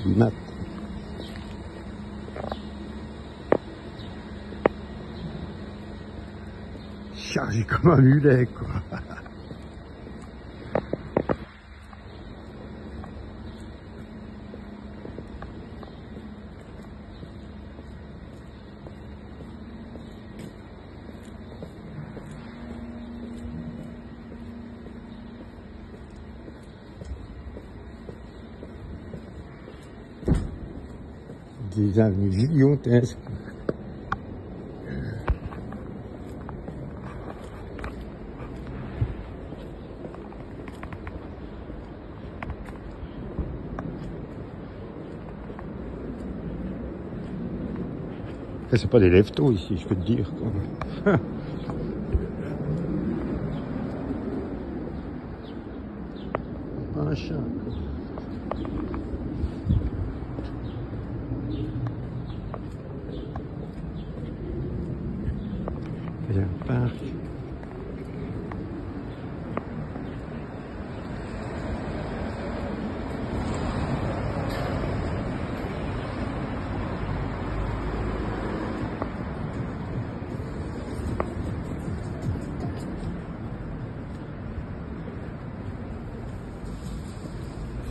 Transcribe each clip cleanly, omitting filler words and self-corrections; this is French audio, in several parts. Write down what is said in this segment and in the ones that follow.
du mat. Chargé comme un mulet, quoi. Des avenues gigantesques. C'est pas des lève-tôt ici, je peux te dire, quoi. Un chat, quoi. Il y a un parc.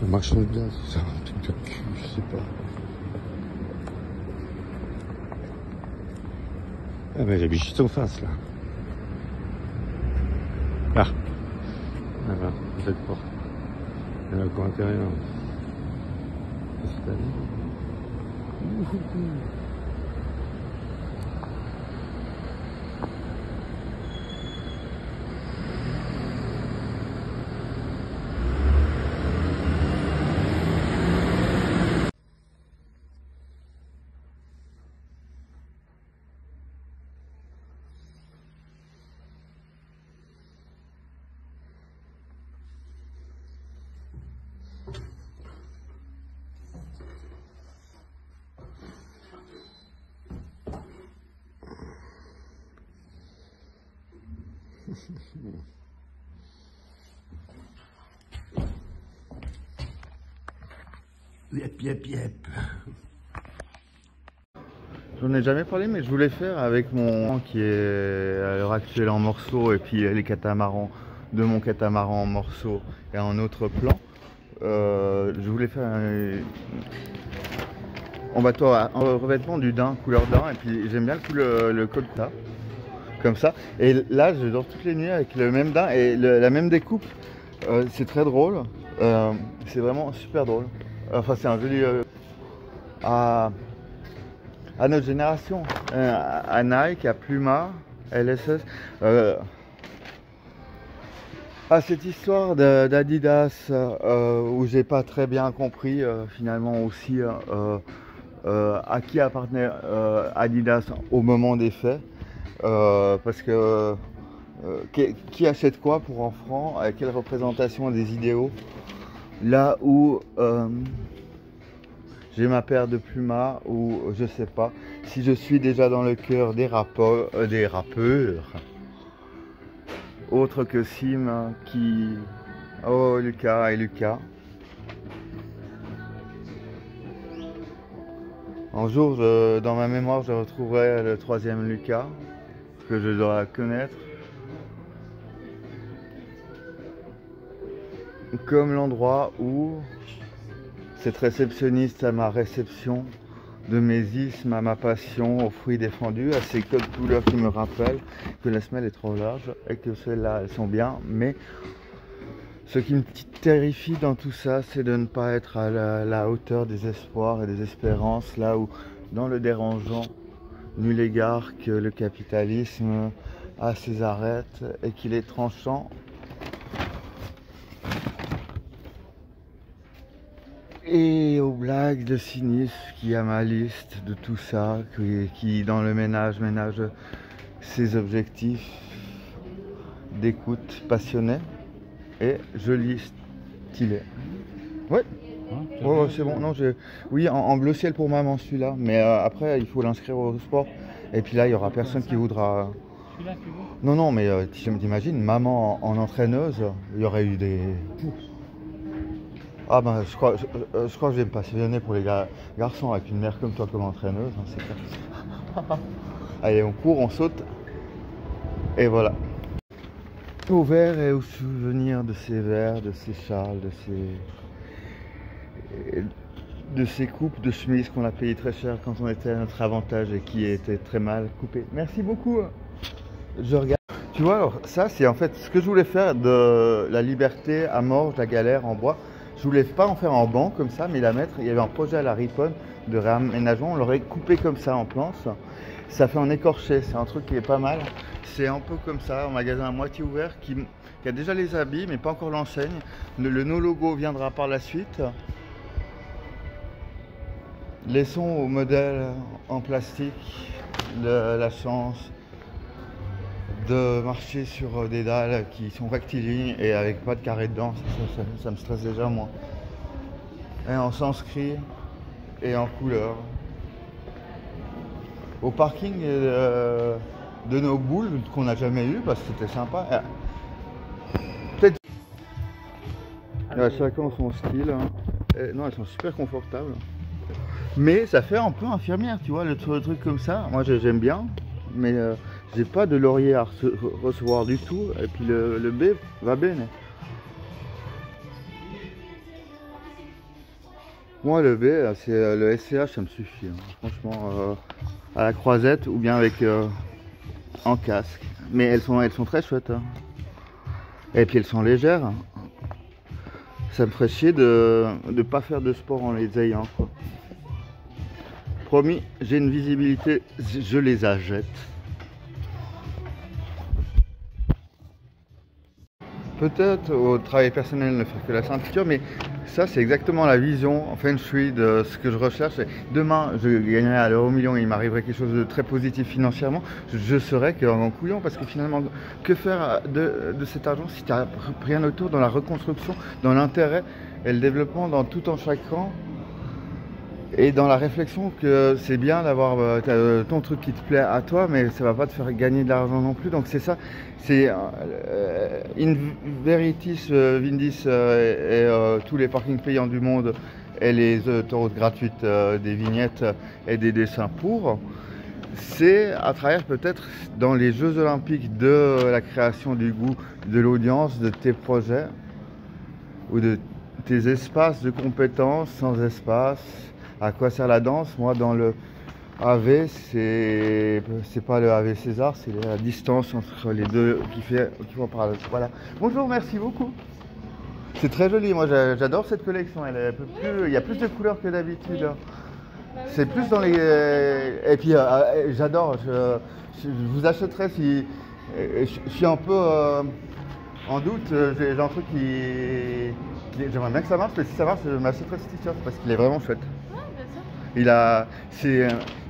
Un marchand de glace, c'est un truc de cul, je sais pas. Ah ben j'habite juste en face là. Ah, voilà, peut-être pas. Il y a un coin intérieur. C'est Yep, yep, yep. J'en ai jamais parlé, mais je voulais faire avec mon qui est à l'heure actuelle en morceaux, et puis les catamarans de mon catamaran en morceaux et en autre plan. Je voulais faire en bateau en revêtement du daim, couleur daim, et puis j'aime bien le colta, comme ça. Et là, je dors toutes les nuits avec le même daim et la même découpe. C'est très drôle, c'est vraiment super drôle. Enfin, c'est un joli à notre génération, à Nike, à Puma, LSS. À cette histoire d'Adidas où j'ai pas très bien compris finalement aussi à qui appartenait Adidas au moment des faits, parce que qui achète quoi pour en francs, quelle représentation des idéaux, là où j'ai ma paire de Puma, ou je sais pas si je suis déjà dans le cœur des rappeurs, autre que Sim qui... Oh, Lucas et Lucas. Un jour, dans ma mémoire, je retrouverai le troisième Lucas, que je dois connaître. Comme l'endroit où cette réceptionniste à ma réception, de mes ismes à ma passion, aux fruits défendus, à ces codes couleurs qui me rappellent que la semelle est trop large et que celles-là, elles sont bien. Mais ce qui me terrifie dans tout ça, c'est de ne pas être à la hauteur des espoirs et des espérances, là où, dans le dérangeant, nul égard que le capitalisme a ses arêtes et qu'il est tranchant. Et aux blagues de cynisme qui a ma liste de tout ça, qui dans le ménage ses objectifs d'écoute passionnée et joli stylé. Ouais, ouais, c'est bon. Non, oui, en bleu ciel pour maman celui-là, mais après il faut l'inscrire au sport. Et puis là, il y aura personne qui voudra. Celui-là, tu veux ? Non, mais t'imagines, maman en entraîneuse, il y aurait eu des. Ah ben je crois que je vais me passionner pour les garçons avec une mère comme toi comme entraîneuse, hein, c'est clair. Allez, on court, on saute, et voilà. Au verre et au souvenir de ces verres, de ces châles, de ces coupes de chemise qu'on a payé très cher quand on était à notre avantage et qui étaient très mal coupées. Merci beaucoup. Je regarde. Tu vois, alors ça c'est en fait ce que je voulais faire de la Liberté à Morges, la galère en bois. Je voulais pas en faire en banc comme ça, mais la mettre. Il y avait un projet à la Riponne de réaménagement. On l'aurait coupé comme ça en planche. Ça fait en écorché. C'est un truc qui est pas mal. C'est un peu comme ça, un magasin à moitié ouvert qui a déjà les habits, mais pas encore l'enseigne. Le no logo viendra par la suite. Laissons au modèle en plastique la chance de marcher sur des dalles qui sont rectilignes et avec pas de carré dedans. Ça me stresse déjà moins. Et en sanskrit et en couleur. Au parking de nos boules qu'on n'a jamais eu parce que c'était sympa. Peut-être. Chacun son style. Hein. Non, elles sont super confortables. Mais ça fait un peu infirmière, tu vois, le truc comme ça. Moi j'aime bien, mais j'ai pas de laurier à recevoir du tout. Et puis le B va bien. Moi le B, c'est le SCH, ça me suffit. Hein. Franchement, à la croisette ou bien avec en casque. Mais elles sont très chouettes. Hein. Et puis elles sont légères. Hein. Ça me ferait chier de ne pas faire de sport en les ayant, quoi. Promis, j'ai une visibilité, je les achète. Peut-être au travail personnel ne faire que la ceinture, mais ça c'est exactement la vision en feng shui de ce que je recherche. Et demain, je gagnerai à l'euro million et il m'arriverait quelque chose de très positif financièrement, je serais qu'un couillon parce que finalement, que faire de cet argent si tu n'as rien autour dans la reconstruction, dans l'intérêt et le développement dans tout en chacun. Et dans la réflexion que c'est bien d'avoir ton truc qui te plaît à toi, mais ça va pas te faire gagner de l'argent non plus. Donc c'est ça, c'est in veritis vindis et tous les parkings payants du monde et les autoroutes gratuites des vignettes et des dessins pour. C'est à travers peut-être dans les Jeux Olympiques de la création du goût, de l'audience, de tes projets ou de tes espaces de compétences sans espace. À quoi sert la danse? Moi, dans le AV, c'est pas le AV César, c'est la distance entre les deux qui font par voilà. Bonjour, merci beaucoup. C'est très joli. Moi, j'adore cette collection. Il y a plus de couleurs que d'habitude. C'est plus dans les. Et puis, j'adore. Je vous achèterai si. Je suis un peu en doute. J'ai un truc qui. J'aimerais bien que ça marche, mais si ça marche, je m'achèterai ce t-shirt parce qu'il est vraiment chouette.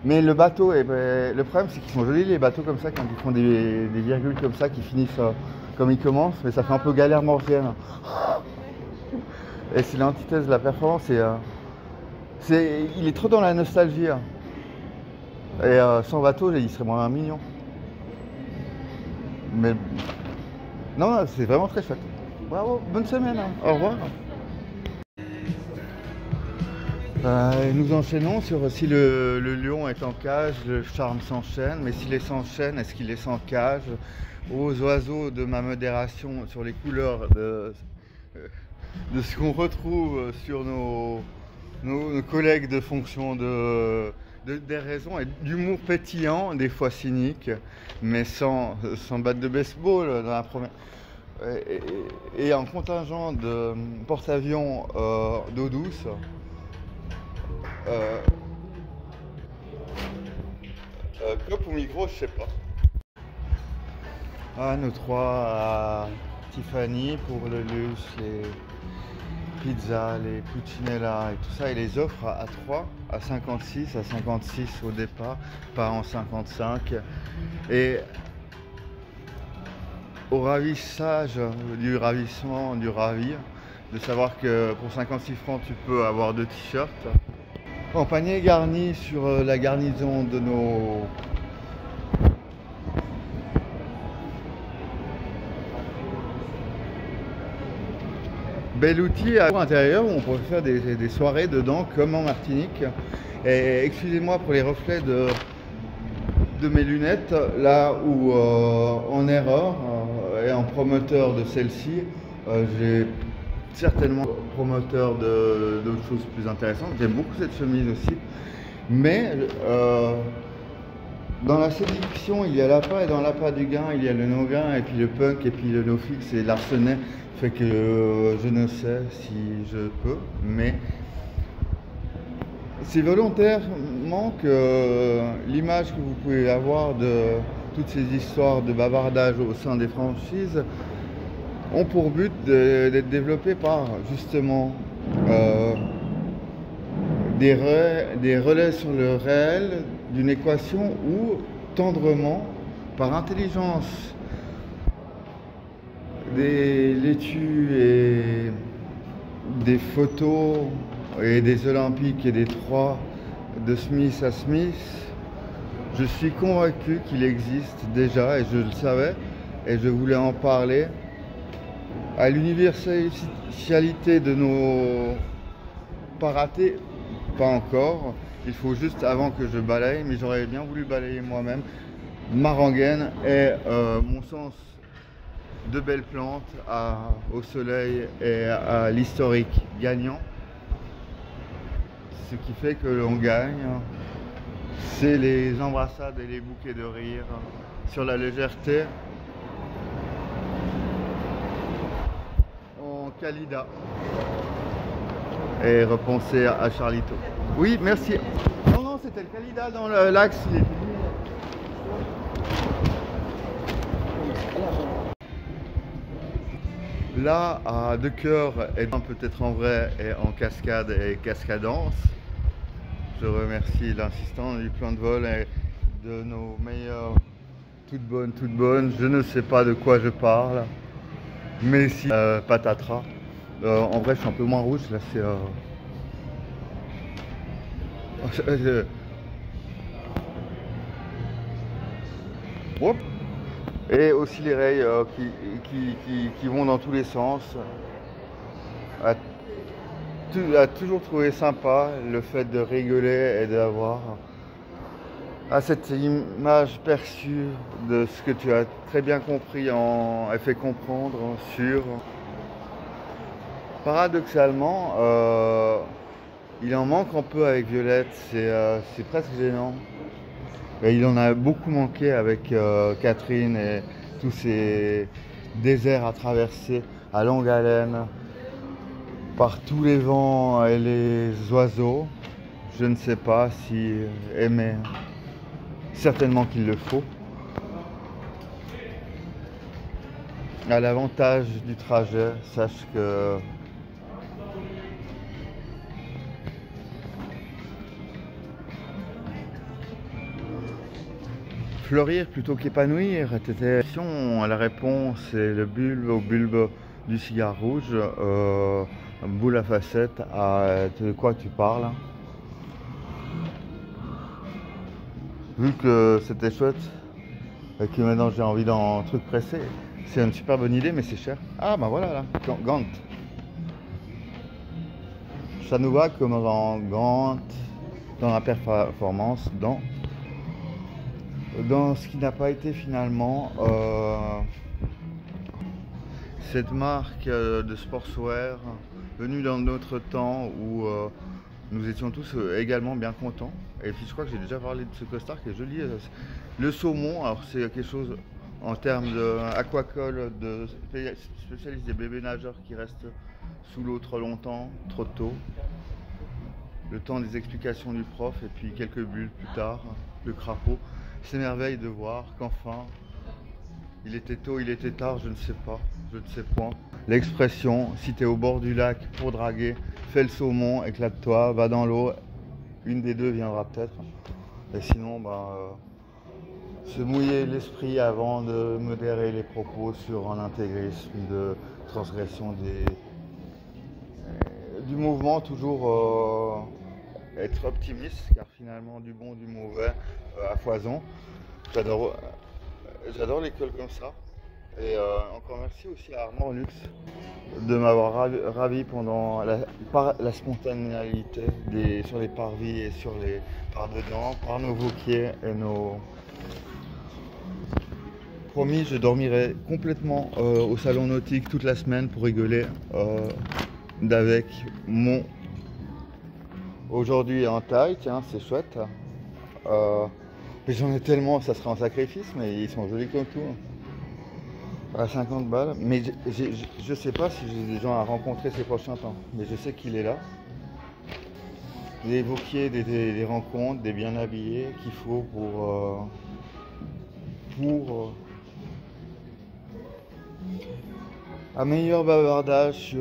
Mais le bateau, le problème c'est qu'ils sont jolis les bateaux comme ça quand ils font des virgules comme ça qui finissent comme ils commencent, mais ça fait un peu galère morgienne. Et c'est l'antithèse de la performance. Il est trop dans la nostalgie. Hein. Et sans bateau, il serait moins mignon. Mais non, c'est vraiment très chouette. Bravo, bonne semaine. Hein. Au revoir. Nous enchaînons sur si le lion est en cage, le charme s'enchaîne, mais s'il est sans chaîne, est-ce qu'il est sans cage? Aux oiseaux de ma modération sur les couleurs de ce qu'on retrouve sur nos collègues de fonction des raisons et d'humour pétillant, des fois cynique, mais sans batte de baseball dans la première. Et en contingent de porte-avions d'eau douce. Clope ou micro, je sais pas. Ah, nous trois à Tiffany pour le luxe, les pizzas, les puccinella et tout ça, et les offres à 3, à 56 au départ, pas en 55. Et au ravissage du ravissement, du ravi, de savoir que pour 56 francs tu peux avoir 2 t-shirts. En panier garni sur la garnison de Bel outil à l'intérieur où on pourrait faire des soirées dedans comme en Martinique. Et excusez-moi pour les reflets de mes lunettes, là où en erreur et en promoteur de celle-ci, j'ai certainement promoteur d'autres choses plus intéressantes. J'aime beaucoup cette chemise aussi, mais dans la séduction il y a l'appât, et dans l'appât du gain il y a le no-gain, et puis le punk, et puis le no-fix, et l'arsenal fait que je ne sais si je peux, mais c'est volontairement que l'image que vous pouvez avoir de toutes ces histoires de bavardage au sein des franchises ont pour but d'être développées par justement des relais sur le réel d'une équation où tendrement, par intelligence, des laitues et des photos et des Olympiques et des Troyes de Smith à Smith, je suis convaincu qu'il existe déjà, et je le savais, et je voulais en parler, à l'universalité de nos pas ratés, pas encore. Il faut juste, avant que je balaye, mais j'aurais bien voulu balayer moi-même, ma rengaine et mon sens de belles plantes au soleil et à l'historique gagnant. Ce qui fait que l'on gagne, c'est les embrassades et les bouquets de rire sur la légèreté en Calida. Et repenser à Charlito. Oui, merci. Non, non, c'était le Calida dans l'axe. Là, à deux cœurs, et peut-être en vrai, et en cascade et cascadance. Je remercie l'assistant du plan de vol et de nos meilleurs. Toutes bonnes. Je ne sais pas de quoi je parle. Mais si, patatras. En vrai, je suis un peu moins rouge. Là, c'est. Hop. Et aussi les rails qui vont dans tous les sens. A toujours trouvé sympa le fait de rigoler et d'avoir cette image perçue de ce que tu as très bien compris et fait comprendre sur. Paradoxalement, il en manque un peu avec Violette, c'est presque gênant. Et il en a beaucoup manqué avec Catherine et tous ces déserts à traverser à longue haleine par tous les vents et les oiseaux. Je ne sais pas si aimer, certainement qu'il le faut. À l'avantage du trajet, sache que fleurir plutôt qu'épanouir était la réponse est le bulbe au bulbe du cigare rouge, boule à facettes, de quoi tu parles. Vu que c'était chouette et que maintenant j'ai envie d'un truc pressé, c'est une super bonne idée, mais c'est cher. Ah bah voilà là, Gant. Ça nous va comme dans Gant, dans la performance, dans ce qui n'a pas été finalement cette marque de sportswear venue dans notre temps où nous étions tous également bien contents. Et puis je crois que j'ai déjà parlé de ce costard qui est joli. Le saumon, alors c'est quelque chose en termes d'aquacole, de spécialiste des bébés nageurs qui restent sous l'eau trop longtemps, trop tôt. Le temps des explications du prof et puis quelques bulles plus tard, le crapaud. S'émerveille de voir qu'enfin, il était tôt, il était tard, je ne sais pas, je ne sais point. L'expression, si tu es au bord du lac pour draguer, fais le saumon, éclate-toi, va dans l'eau, une des deux viendra peut-être. Et sinon, se mouiller l'esprit avant de modérer les propos sur un intégrisme de transgression du mouvement, toujours être optimiste, car finalement du bon, du mauvais à foison. J'adore l'école comme ça. Et encore merci aussi à Armand Luxe de m'avoir ravi pendant par la spontanéité sur les parvis et sur les par-dedans, par nos vauquiers et nos... Promis, je dormirai complètement au salon nautique toute la semaine pour rigoler d'avec mon... Aujourd'hui en taille, tiens, c'est chouette. Mais j'en ai tellement, ça serait un sacrifice, mais ils sont jolis comme tout. À 50 balles. Mais je sais pas si j'ai des gens à rencontrer ces prochains temps. Mais je sais qu'il est là. Des vauquiers, des rencontres, des bien habillés qu'il faut pour un meilleur bavardage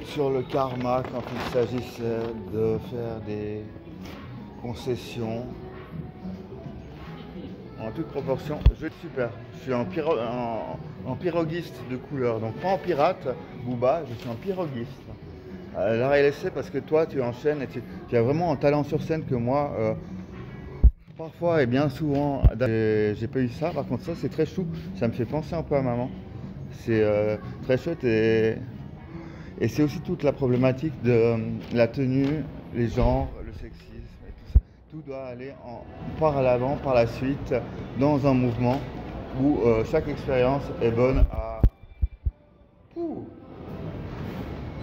sur le karma quand il s'agissait de faire des concessions. En toute proportion, je suis super. Je suis en piroguiste de couleur, donc pas en pirate, Booba, je suis en piroguiste. La LSC parce que toi tu enchaînes et tu as vraiment un talent sur scène que moi, parfois et bien souvent, j'ai pas eu ça. Par contre ça c'est très chou, ça me fait penser un peu à maman. C'est très chouette et c'est aussi toute la problématique de la tenue, les genres, le sexisme. Tout doit aller par l'avant, par la suite, dans un mouvement où chaque expérience est bonne à...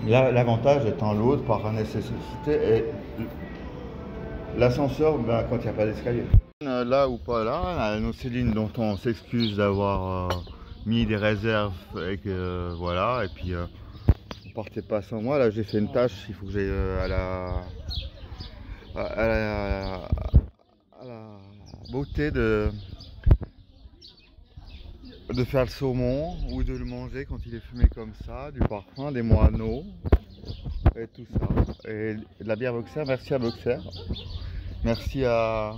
L'avantage étant l'autre par nécessité et l'ascenseur quand il n'y a pas d'escalier. Là ou pas là, nos Céline dont on s'excuse d'avoir mis des réserves et que voilà, et puis partez pas sans moi. Là j'ai fait une tâche, il faut que j'aille à la beauté de faire le saumon ou de le manger quand il est fumé comme ça, du parfum, des moineaux et tout ça. Et de la bière Boxer, merci à Boxer. Merci à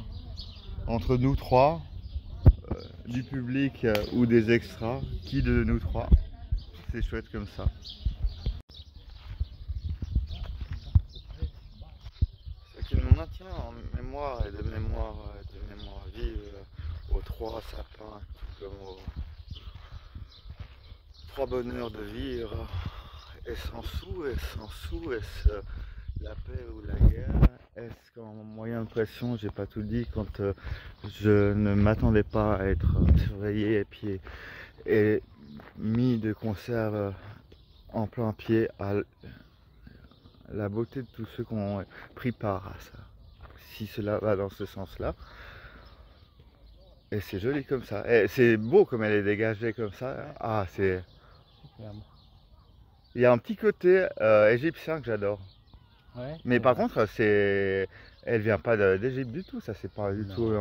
entre nous trois, du public ou des extras, qui de nous trois. C'est chouette comme ça. Ce qui nous maintient en mémoire et de mémoire vive aux trois sapins, tout comme aux trois bonheurs de vivre. Et sans sous, est-ce la paix ou la guerre? Est-ce qu'en moyen de pression, j'ai pas tout dit quand je ne m'attendais pas à être surveillé et mis de conserve en plein pied à la beauté de tous ceux qui ont pris part à ça, si cela va dans ce sens-là. Et c'est joli comme ça, et c'est beau comme elle est dégagée comme ça. Ah, c'est... Il y a un petit côté égyptien que j'adore. Ouais, mais par contre, elle vient pas d'Égypte du tout, ça c'est pas du tout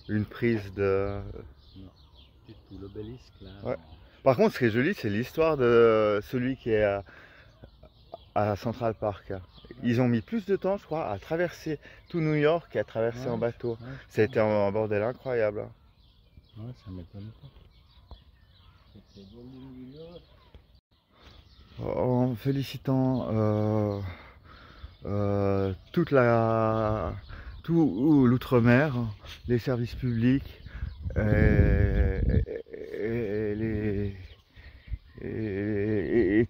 une prise de... Non, du tout, l'obélisque là. Ouais. Par contre, ce qui est joli, c'est l'histoire de celui qui est à Central Park. Ils ont mis plus de temps, je crois, à traverser tout New York qu'à traverser en bateau. Ouais, ça a été un bordel incroyable. Ouais, ça m'étonne pas. En félicitant tout l'outre-mer, les services publics et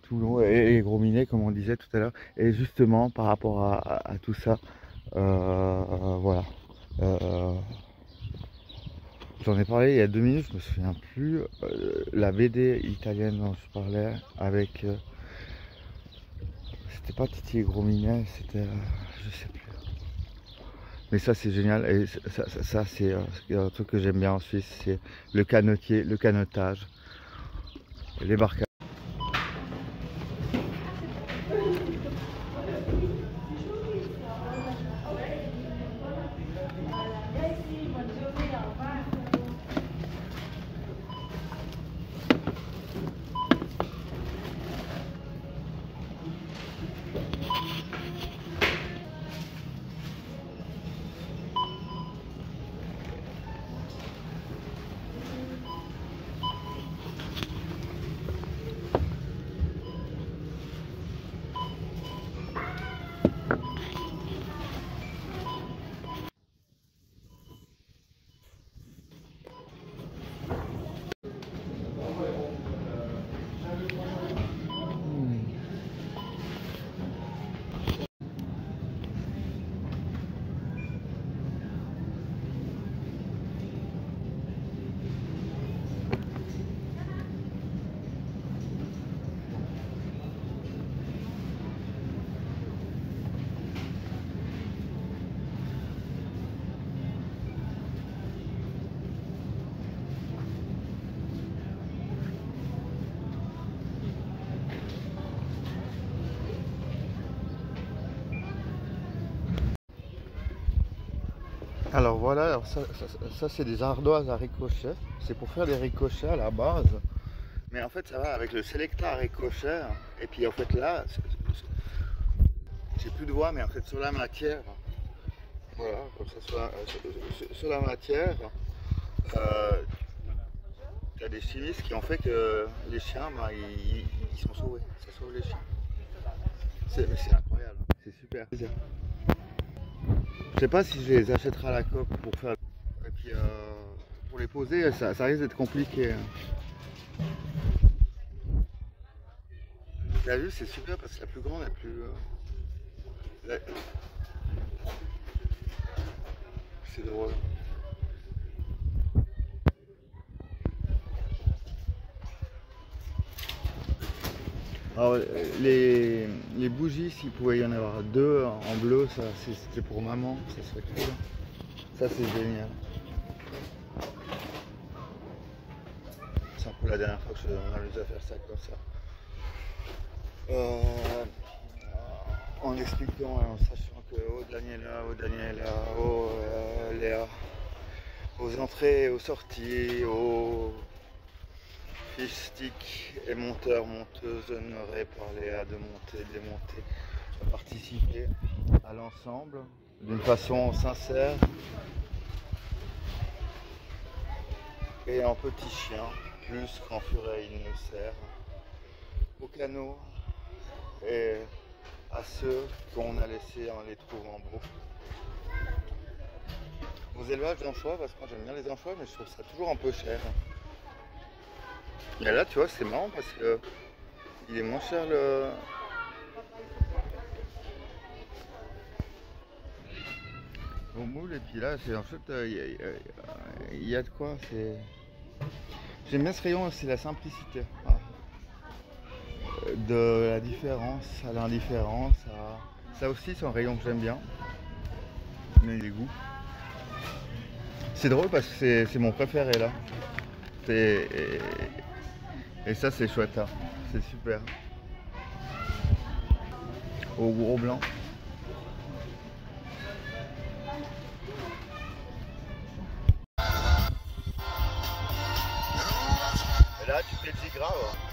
tout, et les gros minets comme on disait tout à l'heure. Et justement par rapport à tout ça, voilà. J'en ai parlé il y a 2 minutes, je me souviens plus. La BD italienne dont je parlais avec... c'était pas Titi et Gros Minet, c'était... je sais plus. Mais ça c'est génial. Et ça c'est un truc que j'aime bien en Suisse, c'est le canotier, le canotage, les barcages. Alors voilà, alors ça c'est des ardoises à ricochet. C'est pour faire des ricochets à la base. Mais en fait ça va avec le sélecteur à ricochet. Et puis en fait là, j'ai plus de voix, mais en fait sur la matière, voilà, comme ça sur la matière, il y a des chimistes qui ont fait que les chiens, bah, ils sont sauvés. Ça sauve les chiens. C'est incroyable, c'est super. Je sais pas si je les achèterai à la coque pour faire. Et puis pour les poser, ça risque d'être compliqué. T'as vu, c'est super parce que la plus grande, la plus. C'est drôle. Alors, les bougies, s'il pouvait y en avoir deux en bleu, ça c'était pour maman, ça serait cool. Ça c'est génial. C'est un peu la dernière fois que on a à faire ça comme ça. En expliquant, en sachant que Daniela, Léa, aux entrées, aux sorties, aux fiches stick et monteurs, monteuses honorés par Léa de monter, démonter, participer à l'ensemble d'une façon sincère et en petit chien, plus qu'en furet il ne sert, au canot et à ceux qu'on a laissés en les trouvant beaux. Aux élevages d'anchois, parce que moi j'aime bien les anchois, mais je trouve ça toujours un peu cher. Et là tu vois c'est marrant parce que il est moins cher au moule, et puis là c'est en fait il y a de quoi, c'est. J'aime bien ce rayon, c'est la simplicité. De la différence à l'indifférence, ça aussi c'est un rayon que j'aime bien. Mais les goûts. C'est drôle parce que c'est mon préféré là. Et ça c'est chouette, hein. C'est super. Au gros blanc. Et là tu fais le grave.